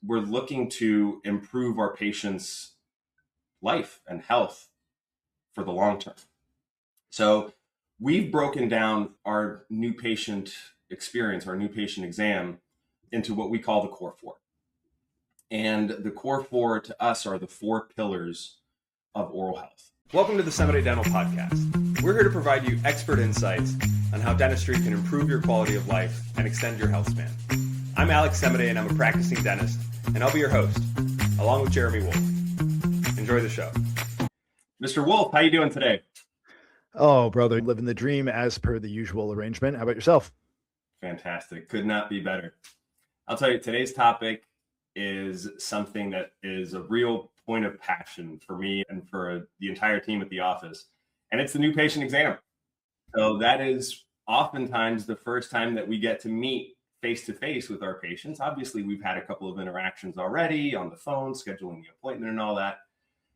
we're looking to improve our patients' life and health for the long term. So we've broken down our new patient experience, our new patient exam, into what we call the core four. And the core four to us are the four pillars of oral health. Welcome to the Semide Dental Podcast. We're here to provide you expert insights on how dentistry can improve your quality of life and extend your health span. I'm Alex Semide and I'm a practicing dentist, and I'll be your host, along with Jeremy Wolf. Enjoy the show. Mr. Wolf, how you doing today? Oh, brother, living the dream as per the usual arrangement. How about yourself? Fantastic. Could not be better. I'll tell you, today's topic is something that is a real point of passion for me and for the entire team at the office, and it's the new patient exam. So that is oftentimes the first time that we get to meet face-to-face with our patients. Obviously, we've had a couple of interactions already on the phone, scheduling the appointment and all that,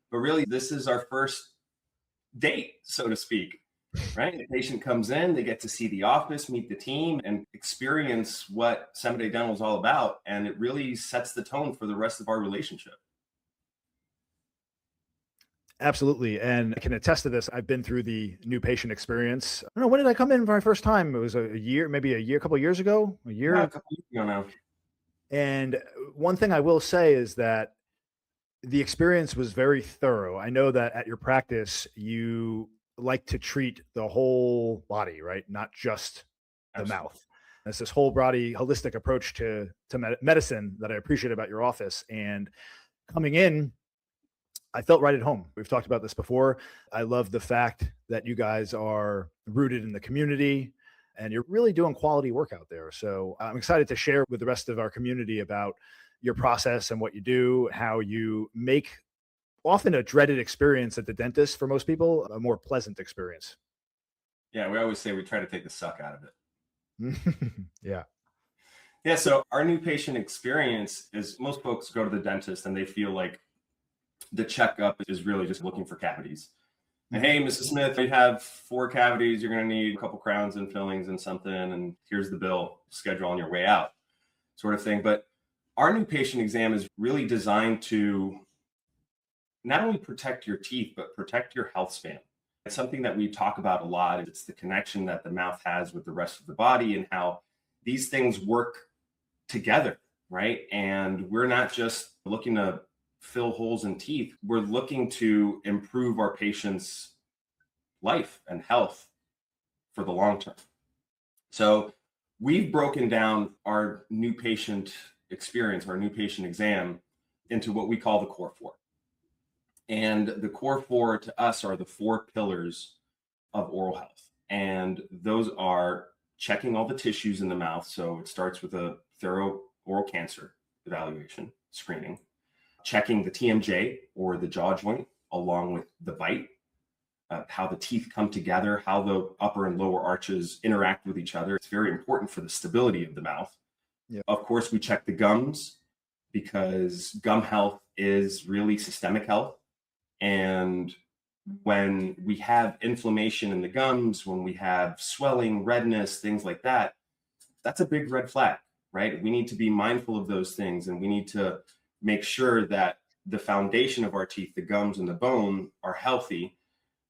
but really this is our first date, so to speak, right? The patient comes in, they get to see the office, meet the team, and experience what Semide Dental is all about, and it really sets the tone for the rest of our relationship. Absolutely. And I can attest to this. I've been through the new patient experience. I don't know, when did I come in for my first time? It was a couple of years ago, a couple of years ago now. And one thing I will say is that the experience was very thorough. I know that at your practice, you like to treat the whole body, right? Not just the mouth. It's this whole body holistic approach to medicine that I appreciate about your office. And coming in, I felt right at home. We've talked about this before. I love the fact that you guys are rooted in the community and you're really doing quality work out there. So I'm excited to share with the rest of our community about your process and what you do, how you make often a dreaded experience at the dentist for most people a more pleasant experience. Yeah, we always say we try to take the suck out of it. Yeah. So our new patient experience is most folks go to the dentist and they feel like the checkup is really just looking for cavities. And hey, Mrs. Smith, you have 4 cavities. You're going to need a couple crowns and fillings and something. And here's the bill. Schedule on your way out, sort of thing. But our new patient exam is really designed to not only protect your teeth, but protect your health span. It's something that we talk about a lot. It's the connection that the mouth has with the rest of the body and how these things work together, right? And we're not just looking to fill holes in teeth. We're looking to improve our patients' life and health for the long term. So we've broken down our new patient experience, our new patient exam, into what we call the core four. And the core four to us are the 4 pillars of oral health. And those are checking all the tissues in the mouth. So it starts with a thorough oral cancer evaluation, screening, checking the TMJ or the jaw joint along with the bite, how the teeth come together, how the upper and lower arches interact with each other. It's very important for the stability of the mouth. Yeah. Of course, we check the gums because gum health is really systemic health. And when we have inflammation in the gums, when we have swelling, redness, things like that, that's a big red flag, right? We need to be mindful of those things, and we need to make sure that the foundation of our teeth, the gums and the bone, are healthy,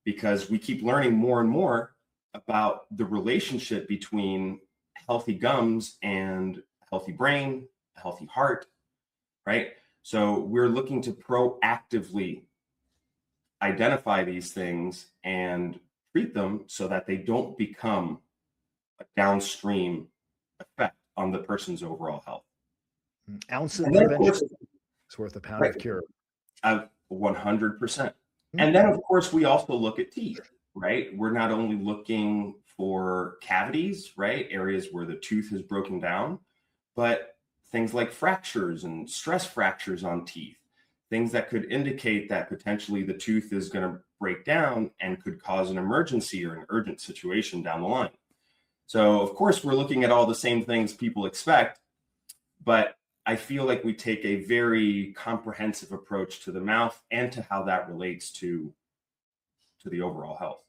because we keep learning more and more about the relationship between healthy gums and a healthy brain, a healthy heart, right? So we're looking to proactively identify these things and treat them so that they don't become a downstream effect on the person's overall health. Ounce of prevention is worth a pound of cure. 100%. And then, of course, we also look at teeth, right? We're not only looking for cavities, right? Areas where the tooth has broken down, but things like fractures and stress fractures on teeth, things that could indicate that potentially the tooth is going to break down and could cause an emergency or an urgent situation down the line. So, of course, we're looking at all the same things people expect, but I feel like we take a very comprehensive approach to the mouth and to how that relates to the overall health.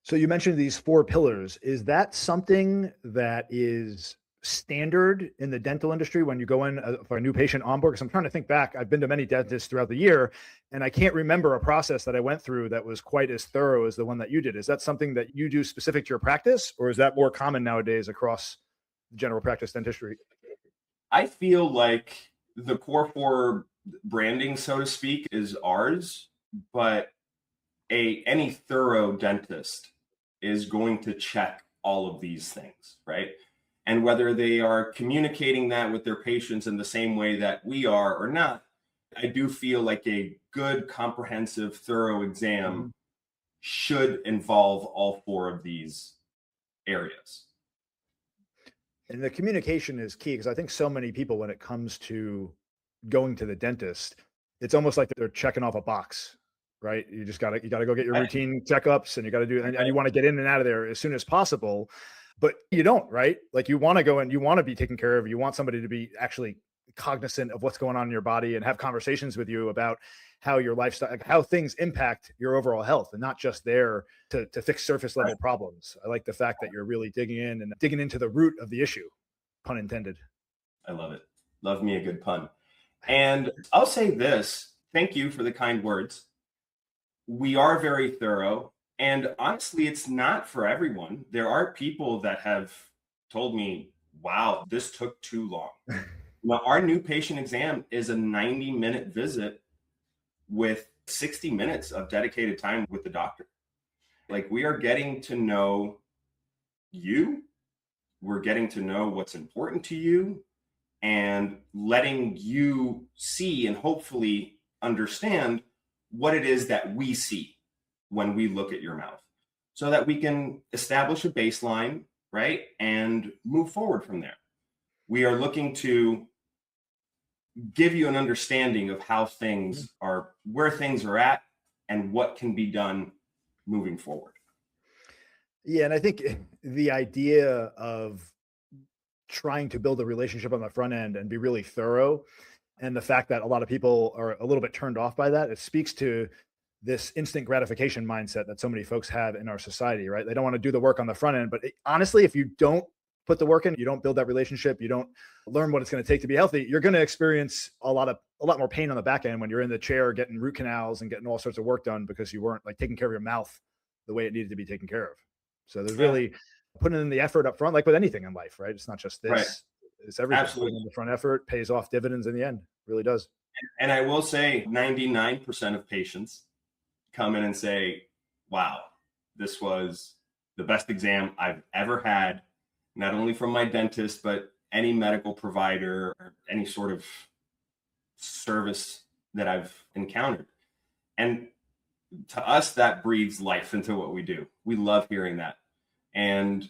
So you mentioned these 4 pillars. Is that something that is standard in the dental industry when you go in for a new patient on board? Because I'm trying to think back. I've been to many dentists throughout the year, and I can't remember a process that I went through that was quite as thorough as the one that you did. Is that something that you do specific to your practice, or is that more common nowadays across general practice dentistry? I feel like the core four branding, so to speak, is ours, but any thorough dentist is going to check all of these things, right? And whether they are communicating that with their patients in the same way that we are or not, I do feel like a good, comprehensive, thorough exam should involve all four of these areas. And the communication is key, because I think so many people, when it comes to going to the dentist, it's almost like they're checking off a box, right? You gotta go get your routine checkups, and you got to do, and you want to get in and out of there as soon as possible, but you don't, right? Like, you want to go and you want to be taken care of. You want somebody to be actually cognizant of what's going on in your body and have conversations with you about how your lifestyle, like how things impact your overall health, and not just there to fix surface level problems. I like the fact that you're really digging into the root of the issue, pun intended. I love it. Love me a good pun. And I'll say this, thank you for the kind words. We are very thorough, and honestly, it's not for everyone. There are people that have told me, wow, this took too long. Now, our new patient exam is a 90-minute visit with 60 minutes of dedicated time with the doctor. Like, we are getting to know you. We're getting to know what's important to you, and letting you see and hopefully understand what it is that we see when we look at your mouth, so that we can establish a baseline, right? And move forward from there. We are looking to give you an understanding of how things are, where things are at, and what can be done moving forward. Yeah. And I think the idea of trying to build a relationship on the front end and be really thorough, and the fact that a lot of people are a little bit turned off by that, it speaks to this instant gratification mindset that so many folks have in our society, right? They don't want to do the work on the front end, but honestly, if you don't put the work in, you don't build that relationship, you don't learn what it's going to take to be healthy, you're going to experience a lot more pain on the back end when you're in the chair getting root canals and getting all sorts of work done because you weren't like taking care of your mouth the way it needed to be taken care of. So there's really putting in the effort up front, like with anything in life, right? It's not just this. Right. It's everything. Absolutely. The front effort pays off dividends in the end. It really does. And I will say 99% of patients come in and say, wow, this was the best exam I've ever had, not only from my dentist, but any medical provider or any sort of service that I've encountered. And to us, that breathes life into what we do. We love hearing that. And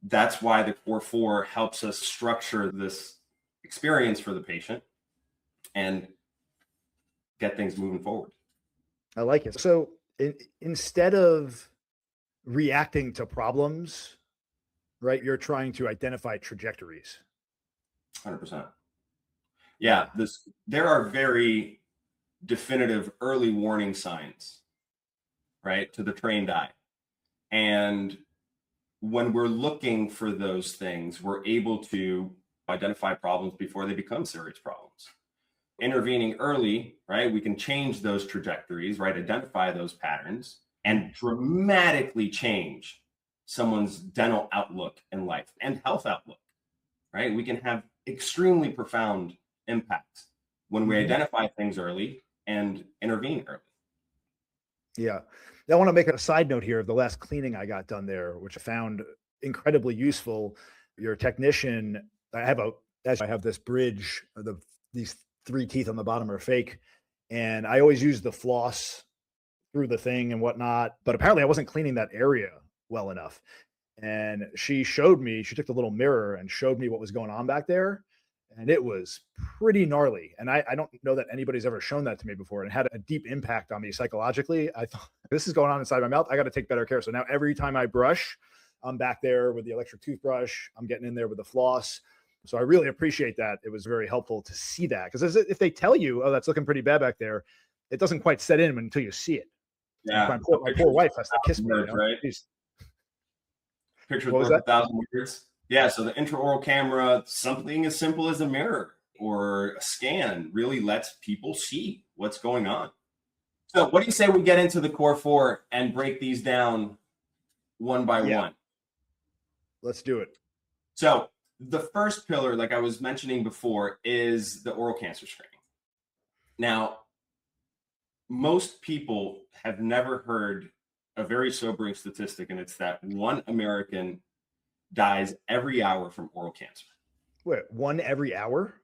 that's why the Core 4 helps us structure this experience for the patient and get things moving forward. I like it. So instead of reacting to problems, right, you're trying to identify trajectories. 100%. Yeah, there are very definitive early warning signs, right, to the trained eye. And when we're looking for those things, we're able to identify problems before they become serious problems. Intervening early, right, we can change those trajectories, right, identify those patterns, and dramatically change someone's dental outlook in life and health outlook, right? We can have extremely profound impacts when we identify things early and intervene early. Yeah. I want to make a side note here of the last cleaning I got done there, which I found incredibly useful. Your technician, I have this bridge, these 3 teeth on the bottom are fake. And I always use the floss through the thing and whatnot, but apparently I wasn't cleaning that area well enough. And she took the little mirror and showed me what was going on back there. And it was pretty gnarly. And I don't know that anybody's ever shown that to me before, and had a deep impact on me psychologically. I thought, this is going on inside my mouth. I got to take better care. So now every time I brush, I'm back there with the electric toothbrush. I'm getting in there with the floss. So I really appreciate that. It was very helpful to see that, because if they tell you, oh, that's looking pretty bad back there, it doesn't quite set in until you see it. Yeah. My poor wife has to kiss me. Words, right? Pictures worth 1,000 words. Yeah, so the intraoral camera, something as simple as a mirror or a scan really lets people see what's going on. So what do you say we get into the core four and break these down one by Yeah, one? let's do it. So the first pillar, like I was mentioning before, is the oral cancer screening. Now, most people have never heard a very sobering statistic, and it's that 1 American dies every hour from oral cancer. Wait, one every hour?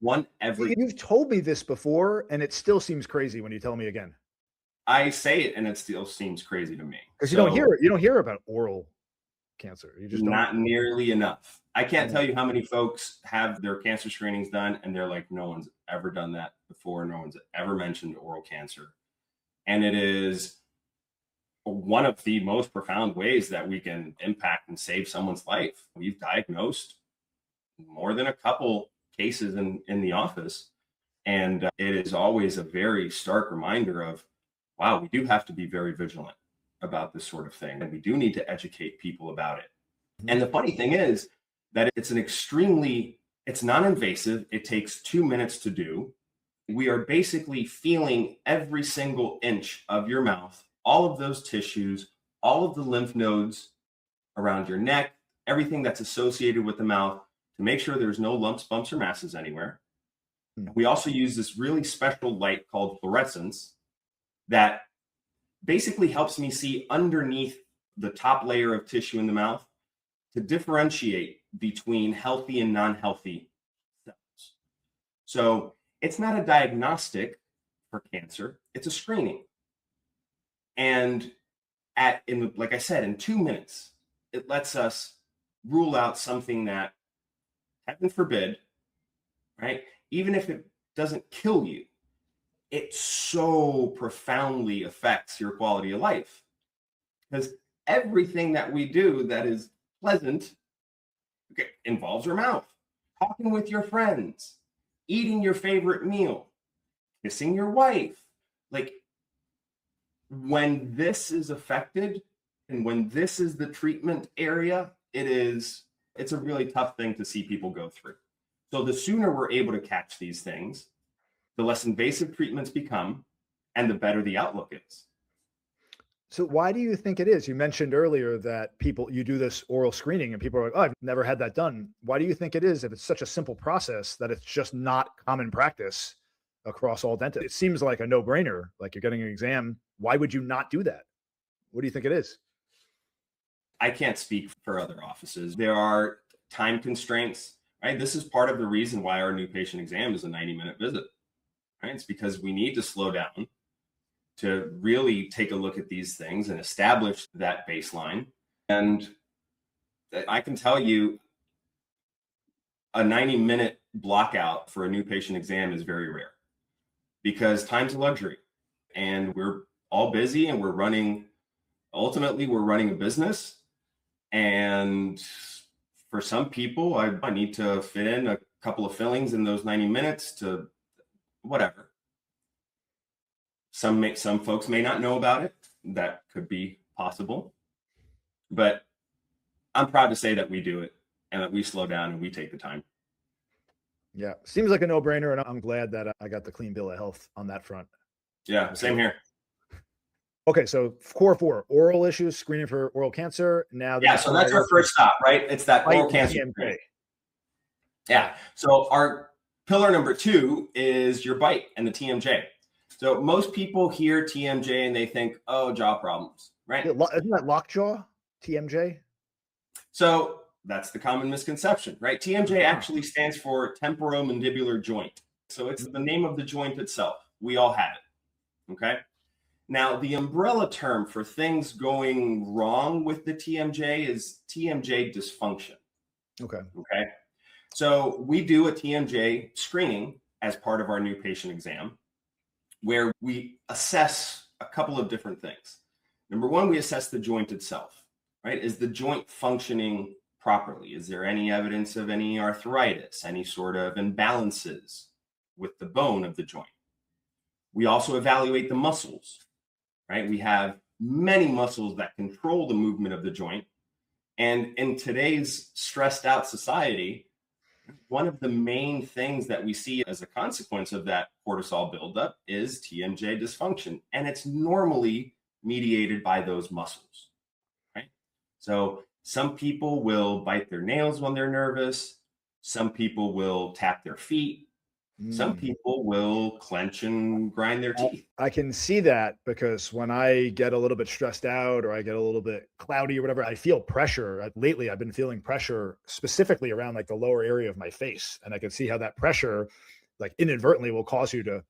One every. You've told me this before, and it still seems crazy when you tell me again. I say it, and it still seems crazy to me. Because you don't hear it. You don't hear about oral cancer. You just don't. Not nearly enough. I can't tell you how many folks have their cancer screenings done, and they're like, no one's ever done that before. No one's ever mentioned oral cancer. And it is one of the most profound ways that we can impact and save someone's life. We've diagnosed more than a couple cases in the office. And it is always a very stark reminder of, wow, we do have to be very vigilant about this sort of thing. And we do need to educate people about it. And the funny thing is that it's non-invasive. It takes 2 minutes to do. We are basically feeling every single inch of your mouth, all of those tissues, all of the lymph nodes around your neck, everything that's associated with the mouth to make sure there's no lumps, bumps, or masses anywhere. We also use this really special light called fluorescence that basically helps me see underneath the top layer of tissue in the mouth to differentiate between healthy and non-healthy cells. So it's not a diagnostic for cancer, it's a screening. And like I said, in 2 minutes, it lets us rule out something that, heaven forbid, right? Even if it doesn't kill you, it so profoundly affects your quality of life. Because everything that we do that is pleasant involves your mouth. Talking with your friends, eating your favorite meal, kissing your wife. Like, when this is affected and when this is the treatment area, it's a really tough thing to see people go through. So the sooner we're able to catch these things, the less invasive treatments become and the better the outlook is. So why do you think it is? You mentioned earlier that you do this oral screening and people are like, oh, I've never had that done. Why do you think it is, if it's such a simple process, that it's just not common practice across all dentists? It seems like a no-brainer. Like, you're getting an exam. Why would you not do that? What do you think it is? I can't speak for other offices. There are time constraints, right? This is part of the reason why our new patient exam is a 90-minute visit, right? It's because we need to slow down to really take a look at these things and establish that baseline. And I can tell you, a 90-minute blockout for a new patient exam is very rare because time's a luxury and we're all busy and ultimately we're running a business. And for some people, I need to fit in a couple of fillings in those 90 minutes to whatever. Some folks may not know about it. That could be possible. But I'm proud to say that we do it and that we slow down and we take the time. Yeah. Seems like a no-brainer. And I'm glad that I got the clean bill of health on that front. Yeah, same here. Okay. So core four, oral issues, screening for oral cancer. Now, so that's our first stop, right? It's that oral cancer. Yeah. So our pillar number 2 is your bite and the TMJ. So most people hear TMJ and they think, oh, jaw problems, right? Isn't that lockjaw, TMJ? So that's the common misconception, right? TMJ actually stands for temporomandibular joint. So it's the name of the joint itself. We all have it, okay? Now, the umbrella term for things going wrong with the TMJ is TMJ dysfunction. Okay. So we do a TMJ screening as part of our new patient exam, where we assess a couple of different things. Number one, we assess the joint itself, right? Is the joint functioning properly? Is there any evidence of any arthritis, any sort of imbalances with the bone of the joint? We also evaluate the muscles, right? We have many muscles that control the movement of the joint, And in today's stressed out society, one of the main things that we see as a consequence of that cortisol buildup is TMJ dysfunction. And it's normally mediated by those muscles, right? So some people will bite their nails when they're nervous. Some people will tap their feet. Some people will clench and grind their teeth. I can see that because when I get a little bit stressed out or I get a little bit cloudy or whatever, I feel pressure. Lately, I've been feeling pressure specifically around like the lower area of my face. And I can see how that pressure, like inadvertently, will cause you to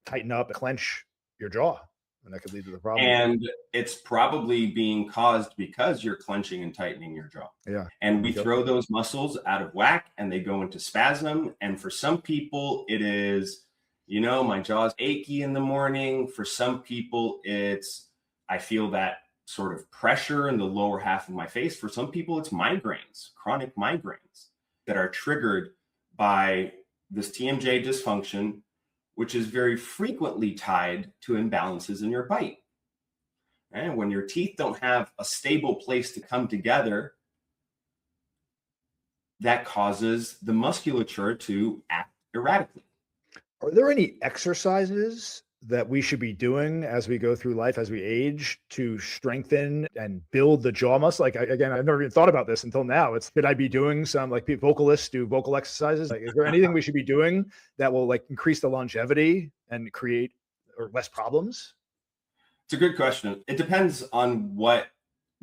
tighten up and clench your jaw. And that could lead to the problem. And it's probably being caused because you're clenching and tightening your jaw. Yeah. And we throw those muscles out of whack and they go into spasm. And for some people, it is, my jaw's achy in the morning. For some people, I feel that sort of pressure in the lower half of my face. For some people, it's migraines, chronic migraines that are triggered by this TMJ dysfunction, which is very frequently tied to imbalances in your bite. And when your teeth don't have a stable place to come together, that causes the musculature to act erratically. Are there any exercises that we should be doing as we go through life, as we age, to strengthen and build the jaw muscle? Like, again, I've never even thought about this until now. Should I be doing some, like vocalists do vocal exercises? Like, is there anything we should be doing that will like increase the longevity and create or less problems? It's a good question. It depends on what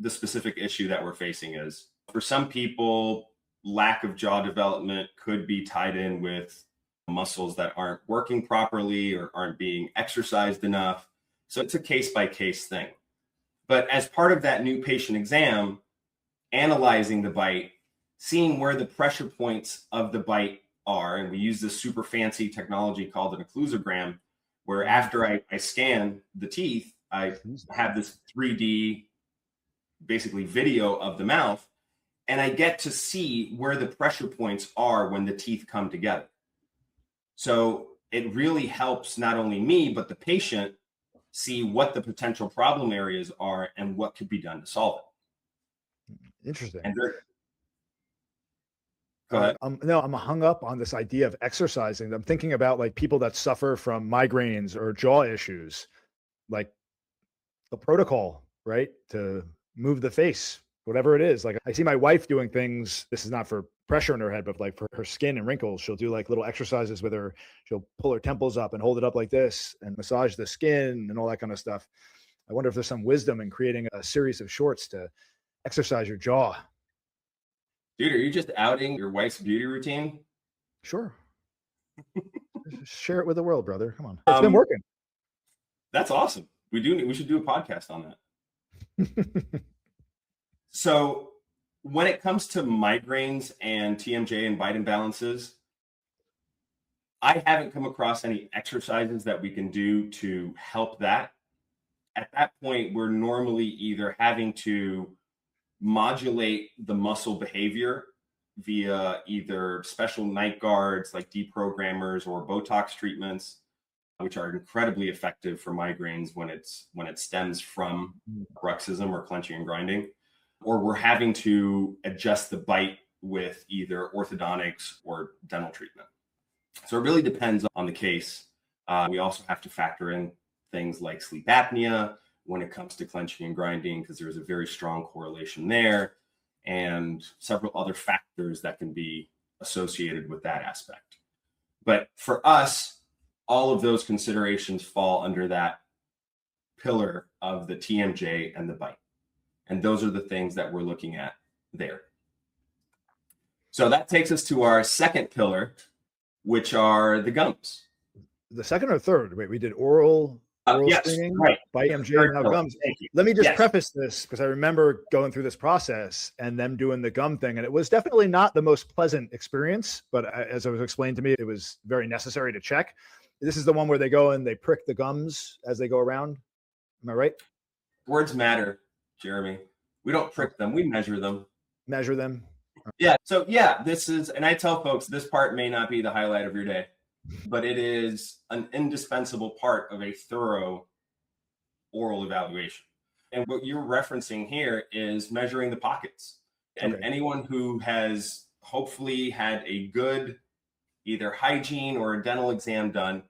the specific issue that we're facing is. For some people, lack of jaw development could be tied in with muscles that aren't working properly or aren't being exercised enough. So it's a case-by-case thing. But as part of that new patient exam, analyzing the bite, seeing where the pressure points of the bite are, and we use this super fancy technology called an occlusogram, where after I scan the teeth, I have this 3D, basically video of the mouth, and I get to see where the pressure points are when the teeth come together. So it really helps not only me, but the patient see what the potential problem areas are and what could be done to solve it. Interesting. And go ahead. I'm hung up on this idea of exercising. I'm thinking about like people that suffer from migraines or jaw issues, like the protocol, right? To move the face, whatever it is. Like I see my wife doing things. This is not for pressure in her head, but like for her skin and wrinkles, she'll do like little exercises with her. She'll pull her temples up and hold it up like this and massage the skin and all that kind of stuff. I wonder if there's some wisdom in creating a series of shorts to exercise your jaw. Dude, are you just outing your wife's beauty routine? Sure. Share it with the world, brother. Come on. It's been working. That's awesome. We should do a podcast on that. So when it comes to migraines and TMJ and bite imbalances, I haven't come across any exercises that we can do to help that. At that point, we're normally either having to modulate the muscle behavior via either special night guards like deprogrammers or Botox treatments, which are incredibly effective for migraines when it stems from bruxism or clenching and grinding, or we're having to adjust the bite with either orthodontics or dental treatment. So it really depends on the case. We also have to factor in things like sleep apnea when it comes to clenching and grinding, because there's a very strong correlation there, and several other factors that can be associated with that aspect. But for us, all of those considerations fall under that pillar of the TMJ and the bite. And those are the things that we're looking at there. So that takes us to our second pillar, which are the gums. The second or third? Wait, we did oral screening, right. bite, TMJ, and now gums. Let me just preface this, because I remember going through this process and them doing the gum thing. And it was definitely not the most pleasant experience, but as it was explained to me, it was very necessary to check. This is the one where they go and they prick the gums as they go around. Am I right? Words matter, Jeremy. We don't prick them, we measure them. Measure them. Yeah. So yeah, this is, and I tell folks, this part may not be the highlight of your day, but it is an indispensable part of a thorough oral evaluation. And what you're referencing here is measuring the pockets. And Okay. anyone who has hopefully had a good either hygiene or a dental exam done,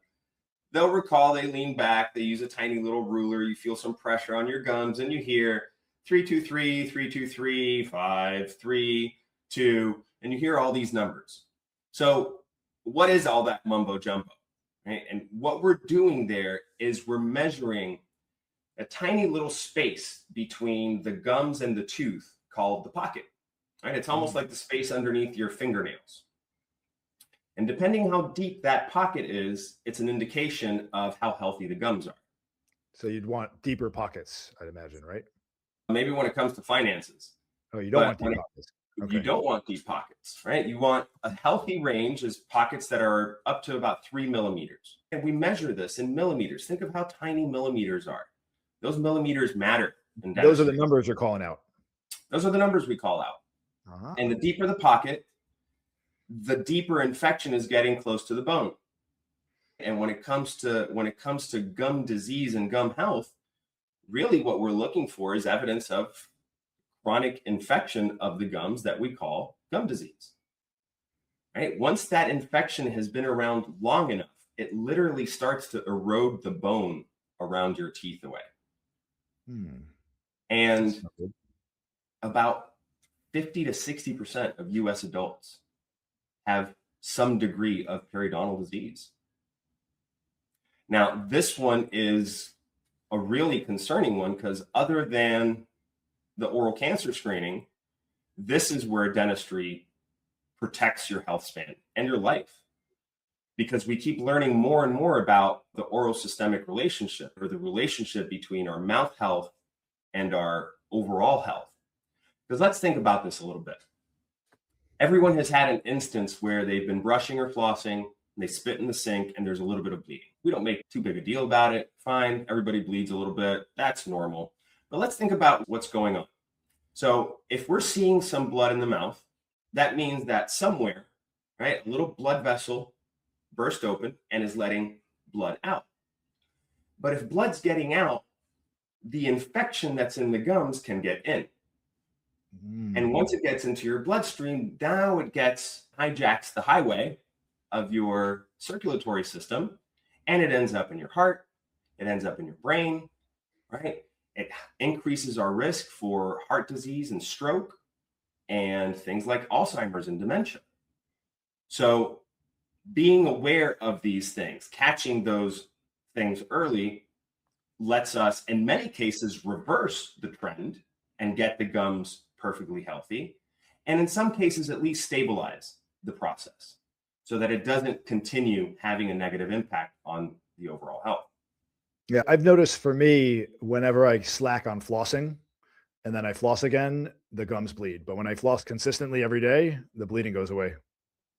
they'll recall they lean back, they use a tiny little ruler, you feel some pressure on your gums, and you hear 323, 323, 5, 3, 2, and you hear all these numbers. So, what is all that mumbo jumbo? Right? And what we're doing there is we're measuring a tiny little space between the gums and the tooth called the pocket. Right? It's almost like the space underneath your fingernails. And depending how deep that pocket is, it's an indication of how healthy the gums are. So you'd want deeper pockets, I'd imagine, right? Maybe when it comes to finances. Oh, you don't But want deep pockets. You Okay. don't want deep pockets, right? You want a healthy range is pockets that are up to about 3 millimeters. And we measure this in millimeters. Think of how tiny millimeters are. Those millimeters matter in dentistry. Those are the numbers you're calling out. Those are the numbers we call out. Uh-huh. And the deeper the pocket, the deeper infection is getting close to the bone. And when it comes to gum disease and gum health, really what we're looking for is evidence of chronic infection of the gums that we call gum disease. Right? Once that infection has been around long enough, it literally starts to erode the bone around your teeth away. And about 50 to 60% of US adults have some degree of periodontal disease. Now, this one is a really concerning one because other than the oral cancer screening, this is where dentistry protects your health span and your life, because we keep learning more and more about the oral systemic relationship, or the relationship between our mouth health and our overall health. Because let's think about this a little bit. Everyone has had an instance where they've been brushing or flossing, and they spit in the sink, and there's a little bit of bleeding. We don't make too big a deal about it. Fine, everybody bleeds a little bit. That's normal. But let's think about what's going on. So if we're seeing some blood in the mouth, that means that somewhere, right, a little blood vessel burst open and is letting blood out. But if blood's getting out, the infection that's in the gums can get in. And once it gets into your bloodstream, now it hijacks the highway of your circulatory system, and it ends up in your heart, it ends up in your brain, right? It increases our risk for heart disease and stroke and things like Alzheimer's and dementia. So being aware of these things, catching those things early, lets us, in many cases, reverse the trend and get the gums perfectly healthy. And in some cases, at least stabilize the process so that it doesn't continue having a negative impact on the overall health. Yeah, I've noticed for me, whenever I slack on flossing and then I floss again, the gums bleed. But when I floss consistently every day, the bleeding goes away.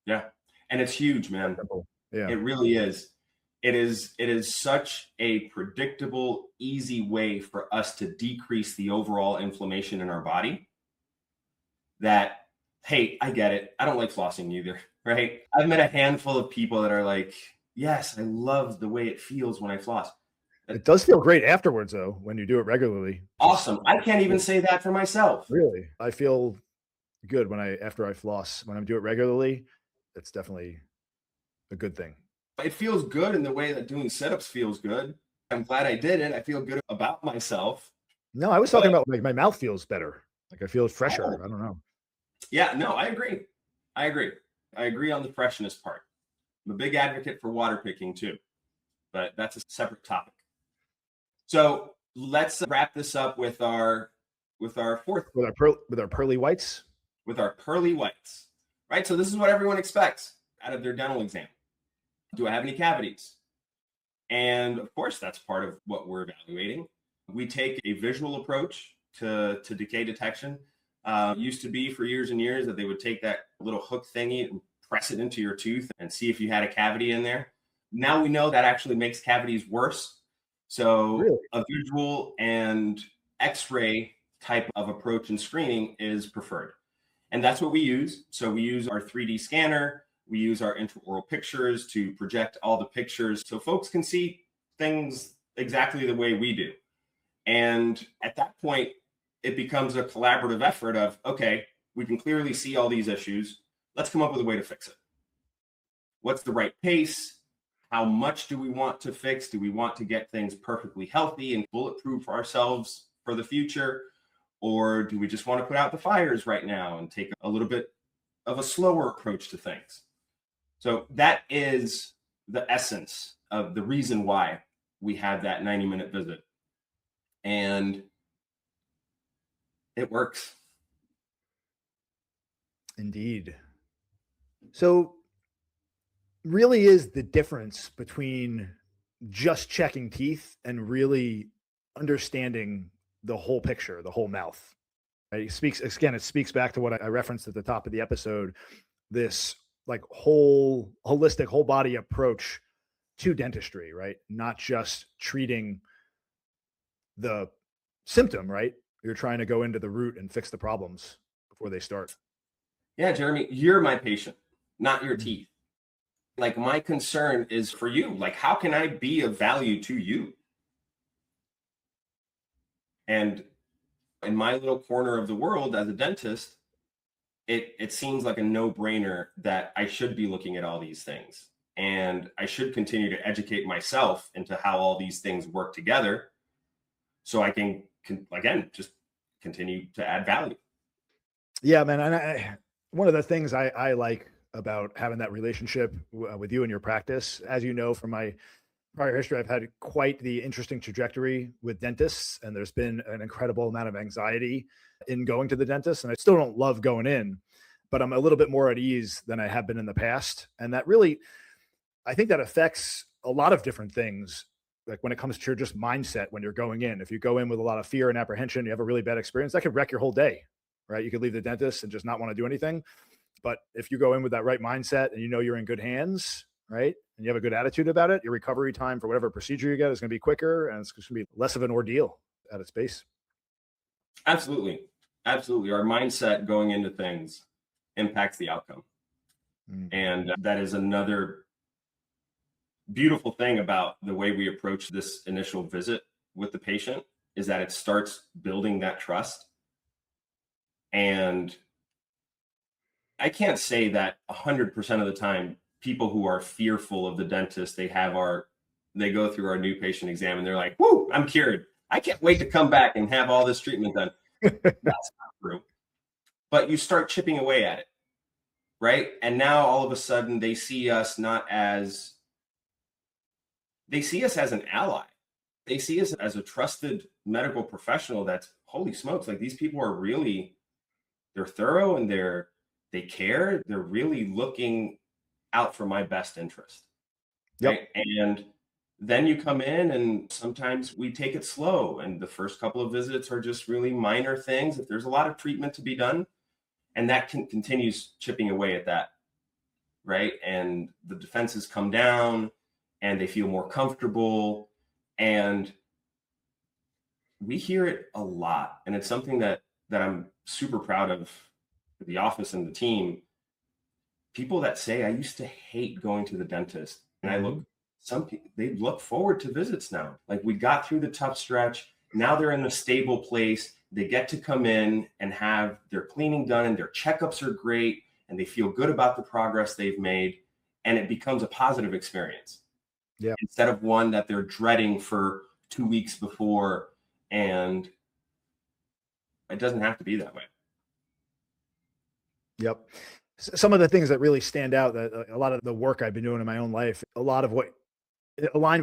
Yeah. And it's huge, man. Yeah. It really is. It is such a predictable, easy way for us to decrease the overall inflammation in our body that, hey, I get it. I don't like flossing either, right? I've met a handful of people that are like, yes, I love the way it feels when I floss. It does feel great afterwards, though, when you do it regularly. Awesome. I can't even say that for myself. Really? I feel good after I floss. When I do it regularly, it's definitely a good thing. It feels good in the way that doing sit-ups feels good. I'm glad I did it. I feel good about myself. No, I was talking about like my mouth feels better. Like I feel fresher. Oh. I don't know. Yeah, no, I agree. I agree on the freshness part. I'm a big advocate for water picking too, but that's a separate topic. So let's wrap this up with our fourth, with our pearly whites. With our pearly whites, right? So this is what everyone expects out of their dental exam. Do I have any cavities? And of course, that's part of what we're evaluating. We take a visual approach to decay detection. Used to be for years and years that they would take that little hook thingy and press it into your tooth and see if you had a cavity in there. Now we know that actually makes cavities worse. So really? A visual and X-ray type of approach and screening is preferred. And that's what we use. So we use our 3D scanner. We use our intraoral pictures to project all the pictures so folks can see things exactly the way we do. And at that point, it becomes a collaborative effort of, okay, We can clearly see all these issues. Let's come up with a way to fix it. What's the right pace? How much do we want to fix? Do we want to get things perfectly healthy and bulletproof for ourselves for the future? Or do we just want to put out the fires right now and take a little bit of a slower approach to things? So that is the essence of the reason why we had that 90-minute visit. And it works. Indeed. So really is the difference between just checking teeth and really understanding the whole picture, the whole mouth. Right? It speaks back to what I referenced at the top of the episode, this like holistic, whole body approach to dentistry, right? Not just treating the symptom, right? You're trying to go into the root and fix the problems before they start. Yeah, Jeremy, you're my patient, not your teeth. Like, my concern is for you. Like, how can I be of value to you? And in my little corner of the world as a dentist, it seems like a no-brainer that I should be looking at all these things. And I should continue to educate myself into how all these things work together so I can again, just continue to add value. Yeah, man. And one of the things I like about having that relationship with you and your practice, as you know, from my prior history, I've had quite the interesting trajectory with dentists, and there's been an incredible amount of anxiety in going to the dentist. And I still don't love going in, but I'm a little bit more at ease than I have been in the past. And that really, I think that affects a lot of different things. Like when it comes to your just mindset, when you're going in, if you go in with a lot of fear and apprehension, you have a really bad experience, that could wreck your whole day, right? You could leave the dentist and just not want to do anything. But if you go in with that right mindset and you know you're in good hands, right? And you have a good attitude about it, your recovery time for whatever procedure you get is going to be quicker, and it's going to be less of an ordeal at its base. Absolutely. Absolutely. Our mindset going into things impacts the outcome. And that is another beautiful thing about the way we approach this initial visit with the patient, is that it starts building that trust. And I can't say that 100% of the time people who are fearful of the dentist, they go through our new patient exam and they're like, "Whoo, I'm cured. I can't wait to come back and have all this treatment done." That's not true. But you start chipping away at it, right? And now all of a sudden they see us as an ally. They see us as a trusted medical professional that's, holy smokes, like these people are really, they're thorough and they care. They're really looking out for my best interest. Yep. Right? And then you come in and sometimes we take it slow. And the first couple of visits are just really minor things. If there's a lot of treatment to be done, and that continues chipping away at that, right? And the defenses come down and they feel more comfortable. And we hear it a lot. And it's something that I'm super proud of the office and the team. People that say, "I used to hate going to the dentist." And they look forward to visits now. Like, we got through the tough stretch. Now they're in a stable place. They get to come in and have their cleaning done, and their checkups are great, and they feel good about the progress they've made. And it becomes a positive experience. Yeah. Instead of one that they're dreading for 2 weeks before. And it doesn't have to be that way. Yep. Some of the things that really stand out, that a lot of the work I've been doing in my own life, aligned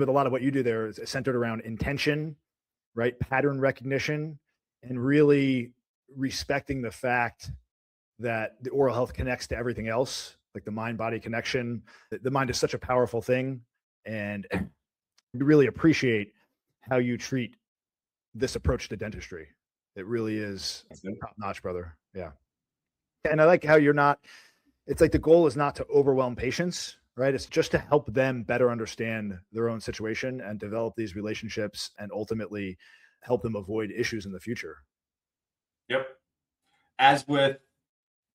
with a lot of what you do there, is centered around intention, right? Pattern recognition, and really respecting the fact that the oral health connects to everything else, like the mind-body connection. The mind is such a powerful thing. And we really appreciate how you treat this approach to dentistry. It really is top notch, brother. Yeah. And I like how it's like the goal is not to overwhelm patients, right? It's just to help them better understand their own situation and develop these relationships and ultimately help them avoid issues in the future. Yep. As with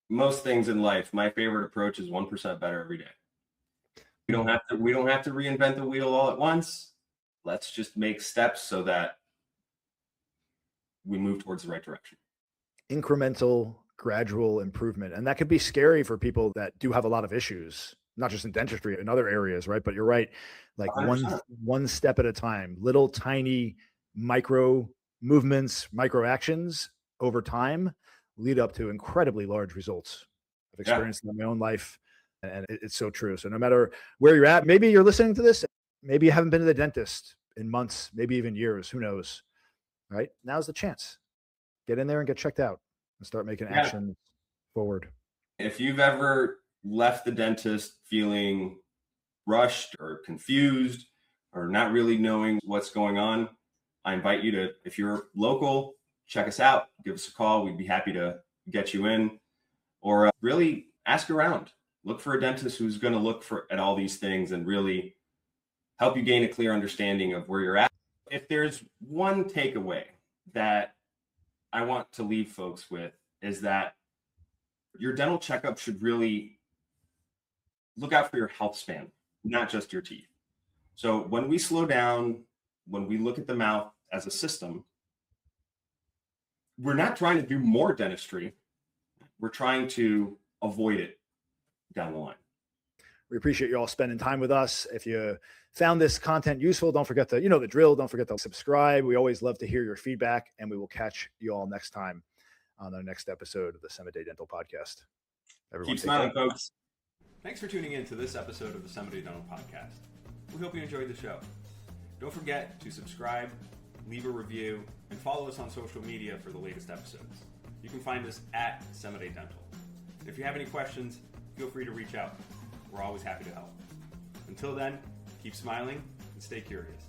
most things in life, my favorite approach is 1% better every day. We don't have to reinvent the wheel all at once. Let's just make steps so that we move towards the right direction. Incremental gradual improvement. And that could be scary for people that do have a lot of issues, not just in dentistry, in other areas, right? But you're right. Like 100%. one step at a time, little tiny micro movements, micro actions over time lead up to incredibly large results. I've experienced it in my own life, and it's so true. So no matter where you're at, maybe you're listening to this, maybe you haven't been to the dentist in months, maybe even years, who knows, right? Now's the chance. Get in there and get checked out and start making action forward. If you've ever left the dentist feeling rushed or confused or not really knowing what's going on, I invite you to, if you're local, check us out, give us a call. We'd be happy to get you in, or really ask around. Look for a dentist who's going to look at all these things and really help you gain a clear understanding of where you're at. If there's one takeaway that I want to leave folks with, is that your dental checkup should really look out for your health span, not just your teeth. So when we slow down, when we look at the mouth as a system, we're not trying to do more dentistry. We're trying to avoid it down the line. We appreciate you all spending time with us. If you found this content useful, don't forget to, you know the drill, don't forget to subscribe. We always love to hear your feedback, and we will catch you all next time on our next episode of the Semade Dental Podcast. Everyone keep smiling, folks. Thanks for tuning in to this episode of the Semade Dental Podcast. We hope you enjoyed the show. Don't forget to subscribe, leave a review, and follow us on social media for the latest episodes. You can find us at Semade Dental. If you have any questions, feel free to reach out. We're always happy to help. Until then, keep smiling and stay curious.